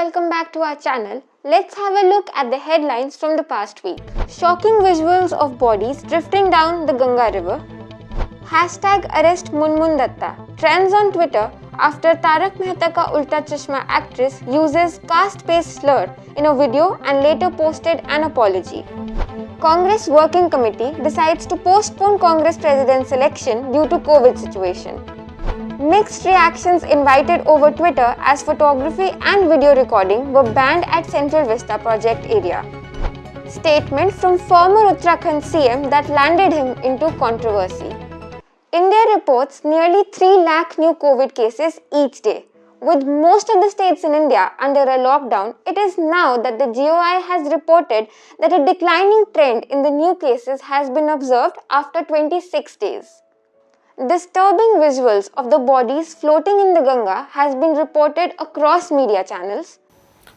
welcome back to our channel. Let's have a look at the headlines from the past week. Shocking visuals of bodies drifting down the Ganga river. Hashtag arrest Munmun Datta trends on Twitter after Tarak Mehta Ka Ulta Chashma actress uses caste-based slur in a video and later posted an apology. Congress Working Committee decides to postpone Congress President's election due to COVID situation. Mixed reactions invited over Twitter as photography and video recording were banned at Central Vista project area. Statement from former Uttarakhand CM that landed him into controversy. India reports nearly 3 lakh new COVID cases each day. With most of the states in India under a lockdown, it is now that the GOI has reported that a declining trend in the new cases has been observed after 26 days. Disturbing visuals of the bodies floating in the Ganga has been reported across media channels.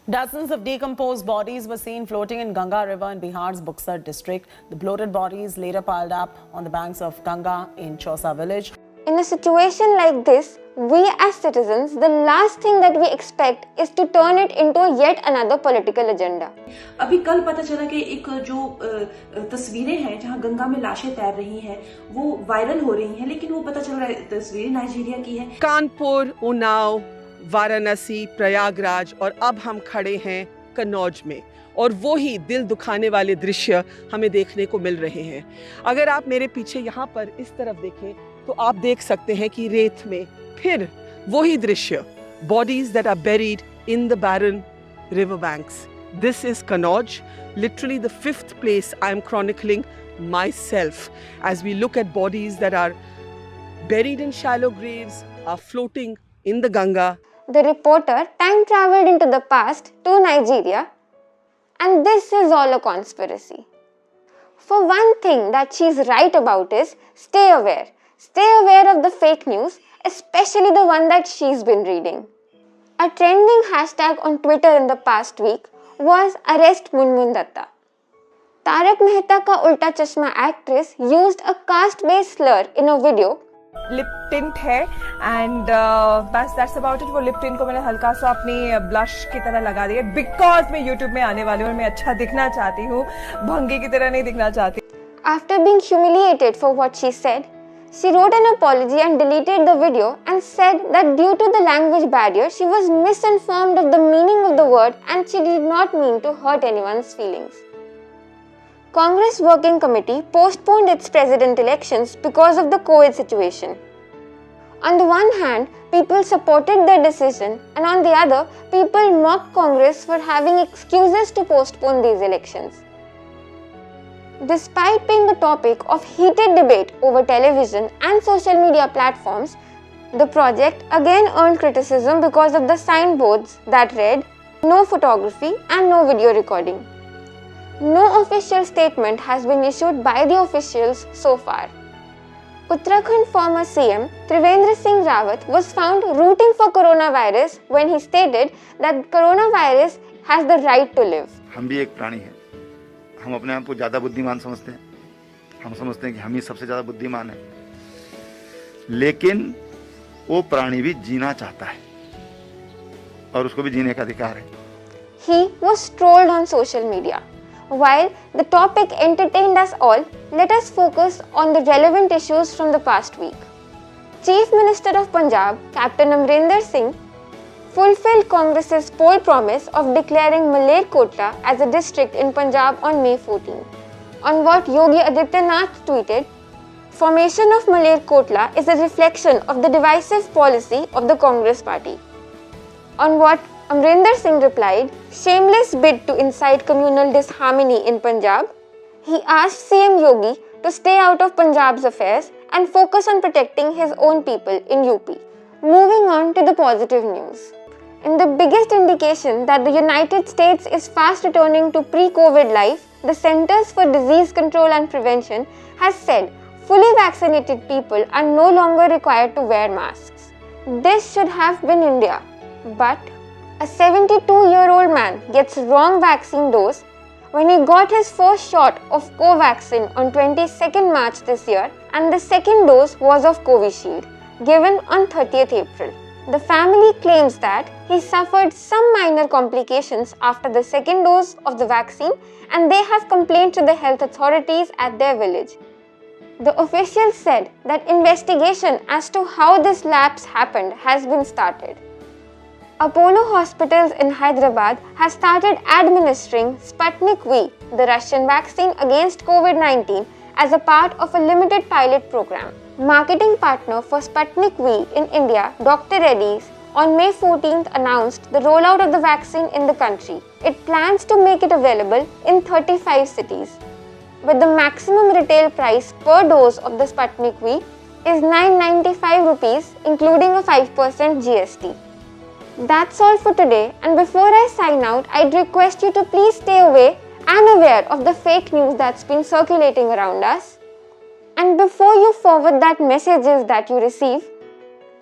Dozens of decomposed bodies were seen floating in Ganga River in Bihar's Buxar district. The bloated bodies later piled up on the banks of Ganga in Chausa village. In a situation like this, we as citizens, the last thing that we expect is to turn it into yet another political agenda. अभी कल पता चला कि एक जो तस्वीरें हैं जहां गंगा में लाशें तैर रही हैं वो वायरल हो रही हैं, लेकिन वो पता चल रहा है तस्वीरें नाइजीरिया की हैं. कानपुर, उन्नाव, वाराणसी, प्रयागराज और अब हम खड़े हैं कन्नौज में और वो ही दिल दुखाने वाले दृश्य हमें देखने को मिल रहे हैं. अगर आप मेरे पीछे यहाँ पर इस तरफ देखें तो आप देख सकते हैं कि रेत में फिर वही दृश्य, bodies that are buried in the barren river banks. This is Kannauj, literally the 5th place I am chronicling myself as we look at bodies that are buried in shallow graves, are floating in the Ganga. The reporter time traveled into the past to Nigeria, and this is all a conspiracy. For one thing that she's right about is stay aware. Stay aware of the fake news, especially the one that she's been reading. A trending hashtag on Twitter in the past week was arrest Munmun Datta. Tarak Mehta Ka Ulta Chashma actress used a caste-based slur in a video. Lip tint है and बस that's about it. वो lip tint को मैंने हल्का सा अपनी blush की तरह लगा दिया बिकॉज मैं यूट्यूब में आने वाली हूँ और मैं अच्छा दिखना चाहती हूँ, भंगी की तरह नहीं दिखना चाहती. After being humiliated for what she said, she wrote an apology and deleted the video and said that due to the language barrier, she was misinformed of the meaning of the word and she did not mean to hurt anyone's feelings. Congress Working Committee postponed its president elections because of the COVID situation. On the one hand, people supported their decision, and on the other, people mocked Congress for having excuses to postpone these elections. Despite being the topic of heated debate over television and social media platforms, the project again earned criticism because of the signboards that read, "No photography and no video recording." No official statement has been issued by the officials so far. Uttarakhand former CM Trivendra Singh Rawat was found rooting for coronavirus when he stated that coronavirus has the right to live. हम भी एक प्राणी हैं. हम अपने आप को ज़्यादा बुद्धिमान समझते हैं. हम समझते हैं कि हम ही सबसे ज़्यादा बुद्धिमान हैं. लेकिन वो प्राणी भी जीना चाहता है और उसको भी जीने का अधिकार है. He was trolled on social media. While the topic entertained us all, let us focus on the relevant issues from the past week. Chief Minister of Punjab, Captain Amrinder Singh, fulfilled Congress's poll promise of declaring Malerkotla as a district in Punjab on May 14. On what Yogi Adityanath tweeted, "Formation of Malerkotla is a reflection of the divisive policy of the Congress party." On what Amrinder Singh replied, "Shameless bid to incite communal disharmony in Punjab." He asked CM Yogi to stay out of Punjab's affairs and focus on protecting his own people in UP. Moving on to the positive news. In the biggest indication that the United States is fast returning to pre-COVID life, the Centers for Disease Control and Prevention has said fully vaccinated people are no longer required to wear masks. This should have been India, but a 72-year-old man gets wrong vaccine dose when he got his first shot of Covaxin on 22nd March this year, and the second dose was of Covishield, given on 30th April. The family claims that he suffered some minor complications after the second dose of the vaccine and they have complained to the health authorities at their village. The officials said that investigation as to how this lapse happened has been started. Apollo Hospitals in Hyderabad has started administering Sputnik V, the Russian vaccine against COVID-19, as a part of a limited pilot program. Marketing partner for Sputnik V in India, Dr. Reddy's, on May 14th announced the rollout of the vaccine in the country. It plans to make it available in 35 cities. With the maximum retail price per dose of the Sputnik V is 995 rupees, including a 5% GST. That's all for today, and before I sign out, I'd request you to please stay away and aware of the fake news that's been circulating around us. And before you forward that messages that you receive,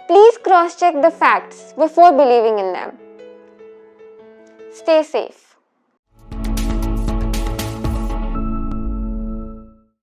please cross-check the facts before believing in them. Stay safe.